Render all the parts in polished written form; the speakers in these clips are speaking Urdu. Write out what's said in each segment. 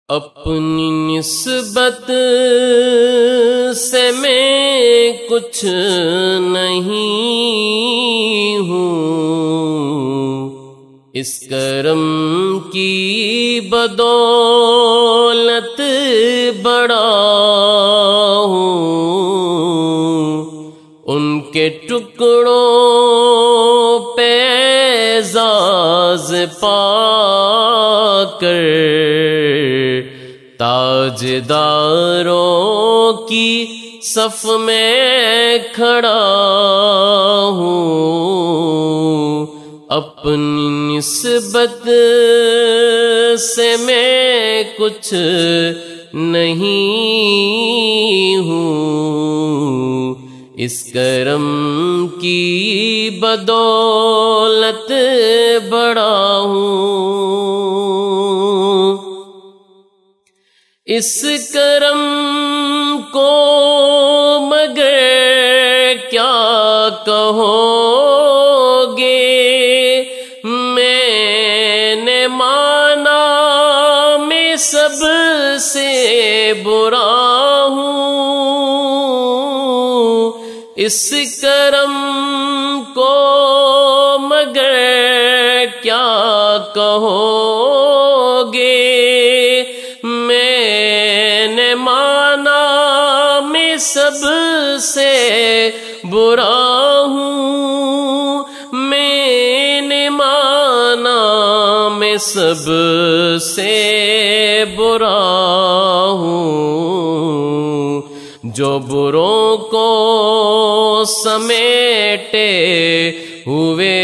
اپنی نسبت سے میں کچھ نہیں ہوں، اس کرم کی بدولت بڑا ہوں، ان کے ٹکڑوں پہ اعزاز پا کر تاجداروں کی صف میں کھڑا ہوں، اپنی نسبت سے میں کچھ نہیں ہوں، اس کرم کی بدولت بڑا ہوں، اس کرم کو مگر کیا کہو گے، میں نے مانا میں سب سے برا ہوں، اس کرم کو مگر کیا کہو گے، میں نے مانا میں سب سے برا ہوں، میں نے مانا میں سب سے برا ہوں، جو بروں کو سمیٹے ہوئے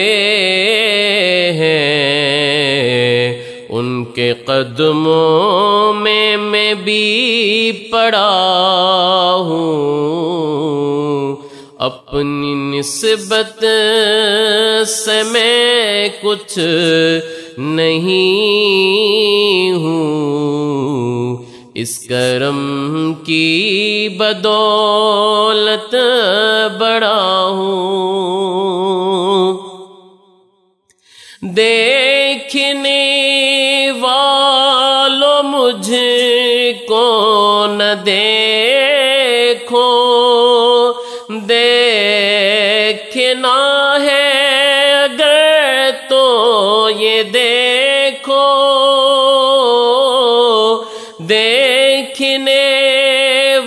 ہیں ان کے قدموں میں بھی پڑا ہوں، اپنی نسبت سے میں کچھ نہیں ہوں، اس کرم کی بدولت بڑا ہوں، دیکھنے والوں مجھ کو نہ دیکھو، دیکھنا ہے اگر تو یہ دیکھو، دیکھنے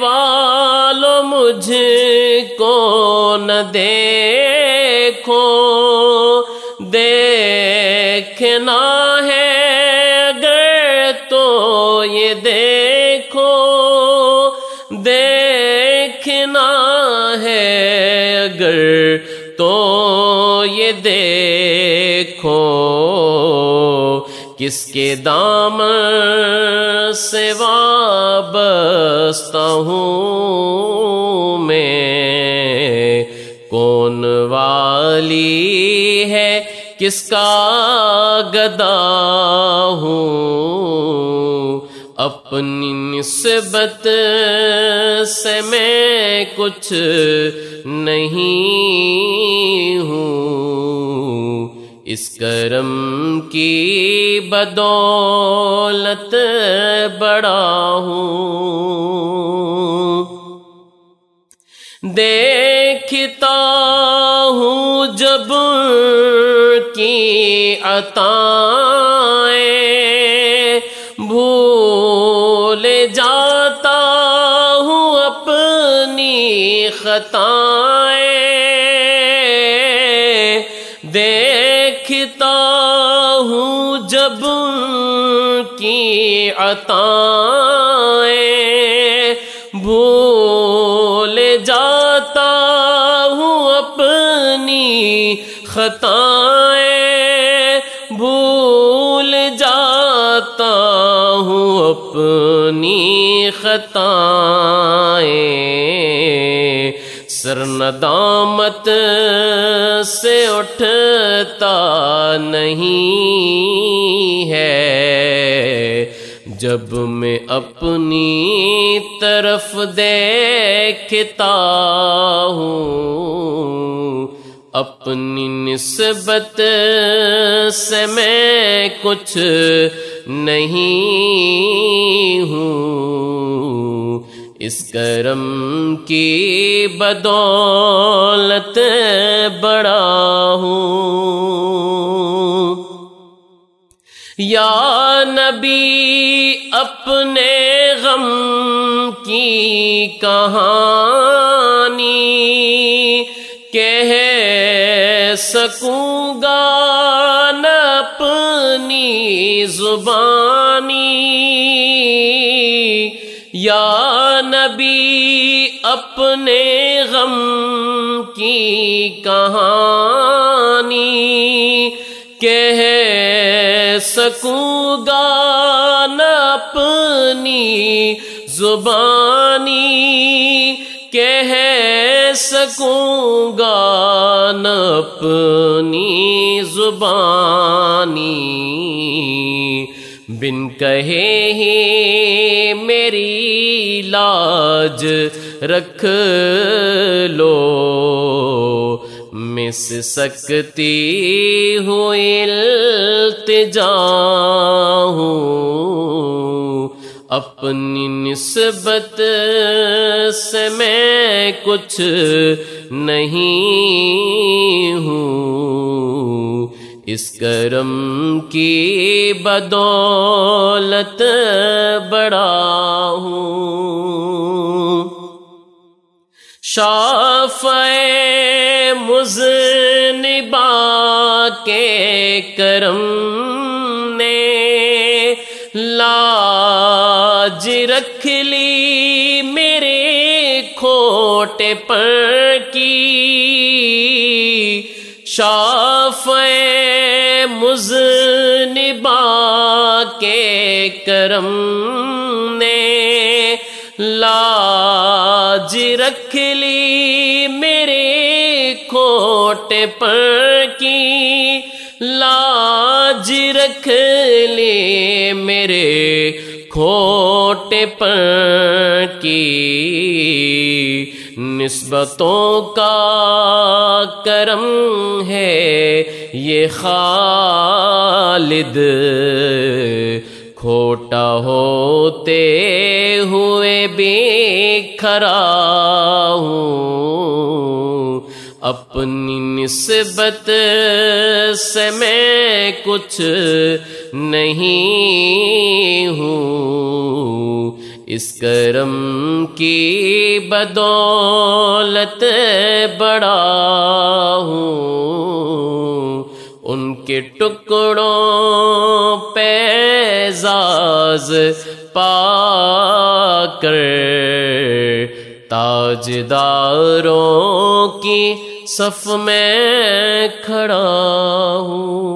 والوں مجھ کو نہ دیکھو، دیکھنا ہے اگر تو یہ دیکھو، دیکھنا ہے اگر تو یہ دیکھو، کس کے دامن سے وابستہ ہوں میں، کون والی ہے کس کا گدا ہوں، اپنی نسبت سے میں کچھ نہیں ہوں، اس کرم کی بدولت بڑا ہوں، دیکھتا ہوں جب کی عطائیں، بھول جاتا ہوں اپنی خطائیں، دیکھتا ہوں جب کی عطائیں، بھول جاتا ہوں اپنی خطائیں، بھول جاتا ہوں اپنی خطائیں، سر ندامت سے اٹھتا نہیں ہے، جب میں اپنی طرف دیکھتا ہوں، اپنی نسبت سے میں کچھ نہیں ہوں، اس کرم کی بدولت بڑا ہوں۔ یا نبی اپنے غم کی کہانی کہہ سکوں گا نہ اپنی زبانی، یا نبی اپنے غم کی کہانی کہہ سکوں گا نہ اپنی زبانی، کہہ سکوں گا نہ اپنی زبانی، بن کہے ہی میری لاج رکھ لو، مس سکتی ہوئی التجا ہوں، اپنی نسبت سے میں کچھ نہیں ہوں، اس کرم کی بدولت بڑا ہوں۔ شافع مذنبا کے کرم نے لاج رکھ لی میرے کھوٹے پر کی، شافع مذنبا کے کرم نے لاج رکھ لی میرے کھوٹے پر کی، لاج رکھ لی میرے کھوٹے پر کی، نسبتوں کا کرم ہے یہ خالد، کھوٹا ہوتے ہوئے بھی کھرا ہوں، اپنی نسبت سے میں کچھ نہیں ہوں، اس کرم کی بدولت بڑا ہوں، ان کے ٹکڑوں پہ اعزاز پا کر تاجداروں کی صف میں کھڑا ہوں۔